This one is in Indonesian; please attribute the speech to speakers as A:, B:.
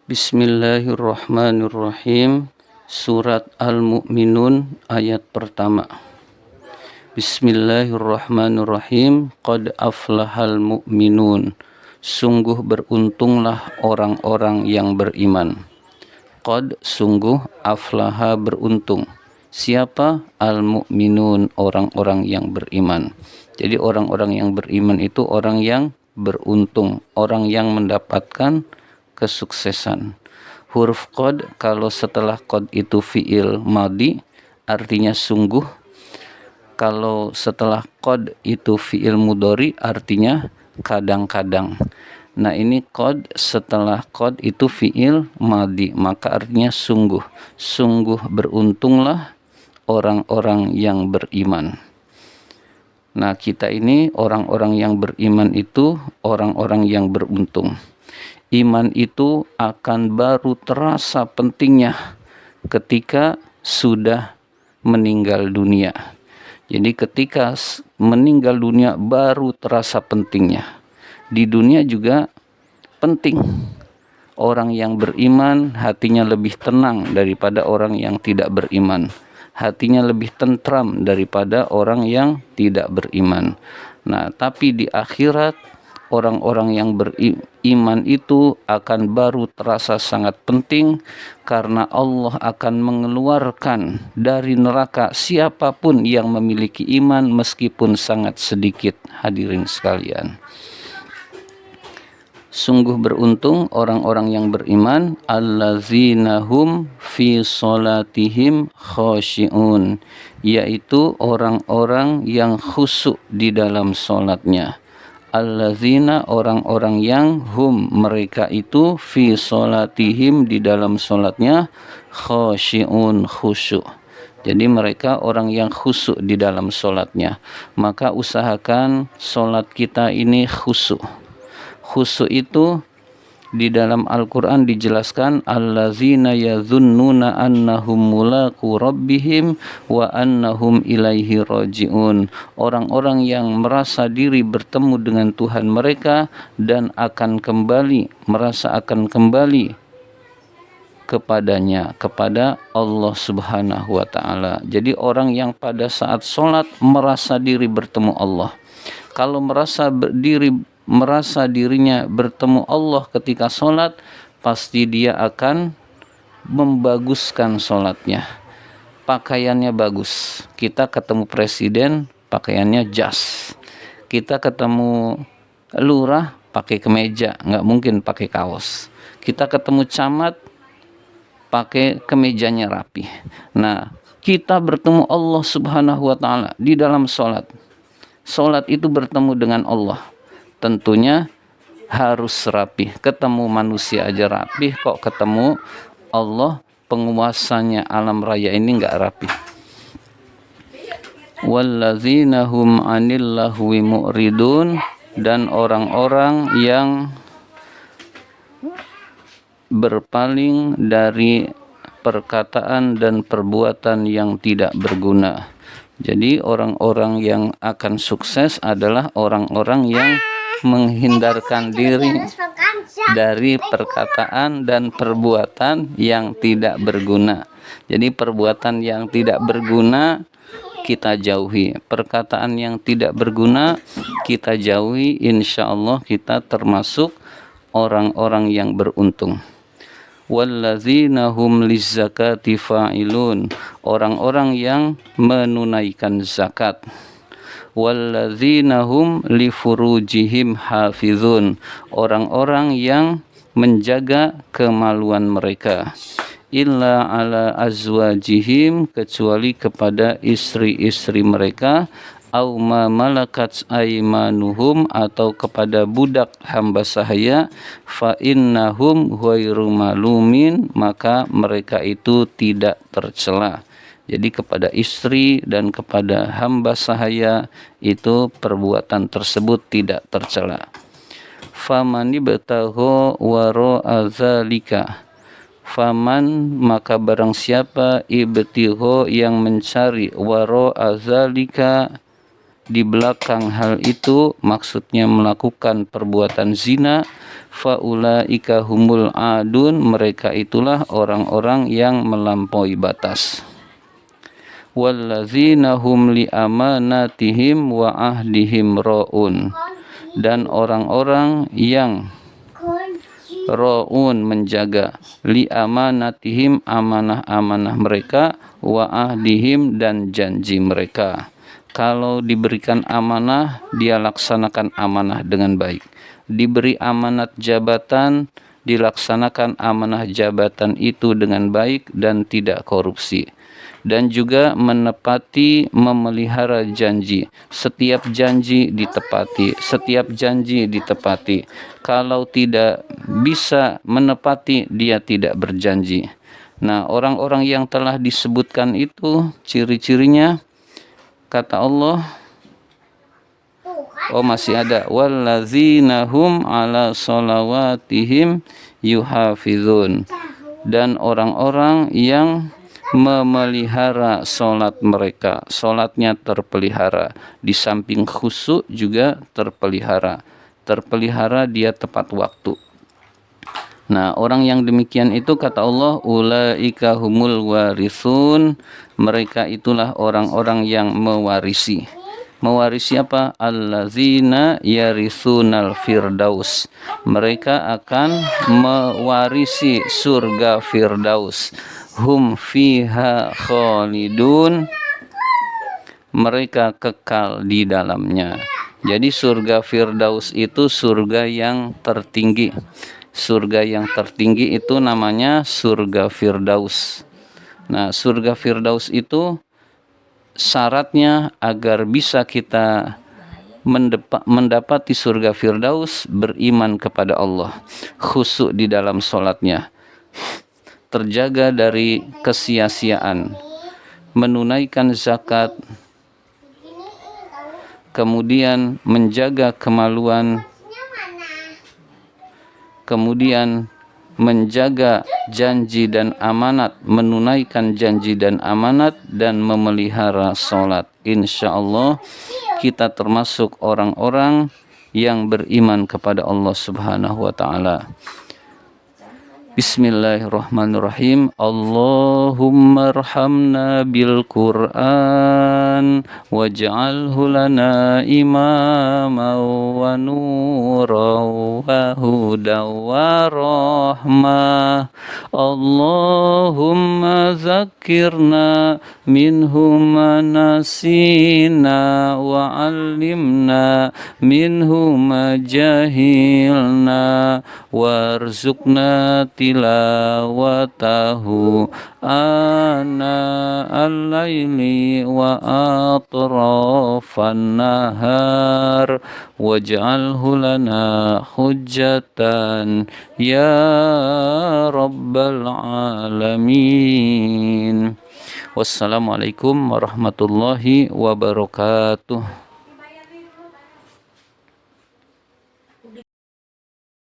A: Bismillahirrahmanirrahim. Surat Al-Mu'minun ayat pertama. Bismillahirrahmanirrahim. Qad aflahal mu'minun. Sungguh beruntunglah orang-orang yang beriman. Qad sungguh, aflaha beruntung. Siapa? Al-mu'minun, orang-orang yang beriman. Jadi orang-orang yang beriman itu orang yang beruntung, orang yang mendapatkan kesuksesan. Huruf qad kalau setelah qad itu fi'il madhi artinya sungguh. Kalau setelah qad itu fi'il mudhari artinya kadang-kadang. Nah, ini qad setelah qad itu fi'il madhi, maka artinya sungguh. Sungguh beruntunglah orang-orang yang beriman. Nah, kita ini orang-orang yang beriman itu orang-orang yang beruntung. Iman itu akan baru terasa pentingnya ketika sudah meninggal dunia. Jadi ketika meninggal dunia baru terasa pentingnya. Di dunia juga penting. Orang yang beriman hatinya lebih tenang daripada orang yang tidak beriman. Hatinya lebih tentram daripada orang yang tidak beriman. Nah, tapi di akhirat orang-orang yang beriman itu akan baru terasa sangat penting karena Allah akan mengeluarkan dari neraka siapapun yang memiliki iman meskipun sangat sedikit. Hadirin sekalian, sungguh beruntung orang-orang yang beriman, allazina hum fi sholatihim khashi'un, yaitu orang-orang yang khusyuk di dalam sholatnya. Allazina, orang-orang yang hum, mereka itu, fi sholatihim, di dalam sholatnya, khashi'un, khusyuk. Jadi mereka orang yang khusyuk di dalam sholatnya. Maka usahakan sholat kita ini khusyuk. Khusyuk itu di dalam Al-Quran dijelaskan allazina yadhunnuna annahum mulaqu rabbihim wa annahum ilaihi raji'un, orang-orang yang merasa diri bertemu dengan Tuhan mereka dan akan kembali, merasa akan kembali kepadanya, kepada Allah Subhanahu wa ta'ala. Jadi orang yang pada saat sholat merasa diri bertemu Allah. Kalau merasa dirinya bertemu Allah ketika sholat, pasti dia akan membaguskan sholatnya. Pakaiannya bagus. Kita ketemu presiden, pakaiannya jas. Kita ketemu lurah, pakai kemeja, nggak mungkin pakai kaos. Kita ketemu camat, pakai kemejanya rapi. Nah, kita bertemu Allah Subhanahu wa ta'ala di dalam sholat. Sholat itu bertemu dengan Allah. Tentunya harus rapi. Ketemu manusia aja rapi, kok ketemu Allah, penguasanya alam raya ini enggak rapi. Wallazina hum 'anil lahwi mu'ridun, dan orang-orang yang berpaling dari perkataan dan perbuatan yang tidak berguna. Jadi orang-orang yang akan sukses adalah orang-orang yang menghindarkan diri dari perkataan dan perbuatan yang tidak berguna. Jadi perbuatan yang tidak berguna kita jauhi, perkataan yang tidak berguna kita jauhi. Insya Allah kita termasuk orang-orang yang beruntung. Wallazina hum lizzakati fa'ilun, orang-orang yang menunaikan zakat. Wallazina hum li furujihim hafizun, orang-orang yang menjaga kemaluan mereka. Illa ala azwajihim, kecuali kepada istri-istri mereka. Au ma malakat aimanuhum, atau kepada budak hamba sahaya. Fa innahum ghairu malumin, maka mereka itu tidak tercela. Jadi kepada istri dan kepada hamba sahaya itu perbuatan tersebut tidak tercela. Faman ibtagha wara'a dzalika, faman, maka barang siapa, ibtigha, yang mencari, wara'a dzalika, di belakang hal itu, maksudnya melakukan perbuatan zina, faulaika humul adun, mereka itulah orang-orang yang melampaui batas. Wallazina hum li amanatihim wa ahdihim raun, dan orang-orang yang raun menjaga, li amanatihim amanah-amanah mereka, wa ahdihim dan janji mereka. Kalau diberikan amanah, dia laksanakan amanah dengan baik. Diberi amanat jabatan, dilaksanakan amanah jabatan itu dengan baik dan tidak korupsi. Dan juga menepati, memelihara janji. Setiap janji ditepati, setiap janji ditepati. Kalau tidak bisa menepati, dia tidak berjanji. Nah, orang-orang yang telah disebutkan itu ciri-cirinya, kata Allah, masih ada, wallazina hum ala sholawatihim yuhafizun, dan orang-orang yang memelihara sholat mereka, sholatnya terpelihara, di samping khusyuk juga terpelihara dia tepat waktu. Nah, orang yang demikian itu, kata Allah, ulaika humul warisun, mereka itulah orang-orang yang mewarisi. Mewarisi apa? Allazina yarisunal firdaus, mereka akan mewarisi surga firdaus. Hum fiha khalidun, mereka kekal di dalamnya. Jadi surga firdaus itu surga yang tertinggi. Surga yang tertinggi itu namanya surga firdaus. Nah, surga firdaus itu syaratnya agar bisa kita mendapati surga firdaus, beriman kepada Allah, khusyuk di dalam sholatnya, terjaga dari kesia-siaan, menunaikan zakat, kemudian menjaga kemaluan, kemudian menjaga janji dan amanat, menunaikan janji dan amanat, dan memelihara sholat. Insya Allah kita termasuk orang-orang yang beriman kepada Allah Subhanahu wa Ta'ala. Bismillahirrahmanirrahim. Allahumma arhamna bil Qur'an waj'alhu lana imaman wa nuran wa hudan wa rahmah. Allahumma zakkirna minhu ma nasina wa 'allimna minhu ma jahilna warzuqna tilawatahu ana al-laili wa atrafan nahar waj'alhu lana hujjatan ya rabbal alamin. Wassalamualaikum warahmatullahi wabarakatuh.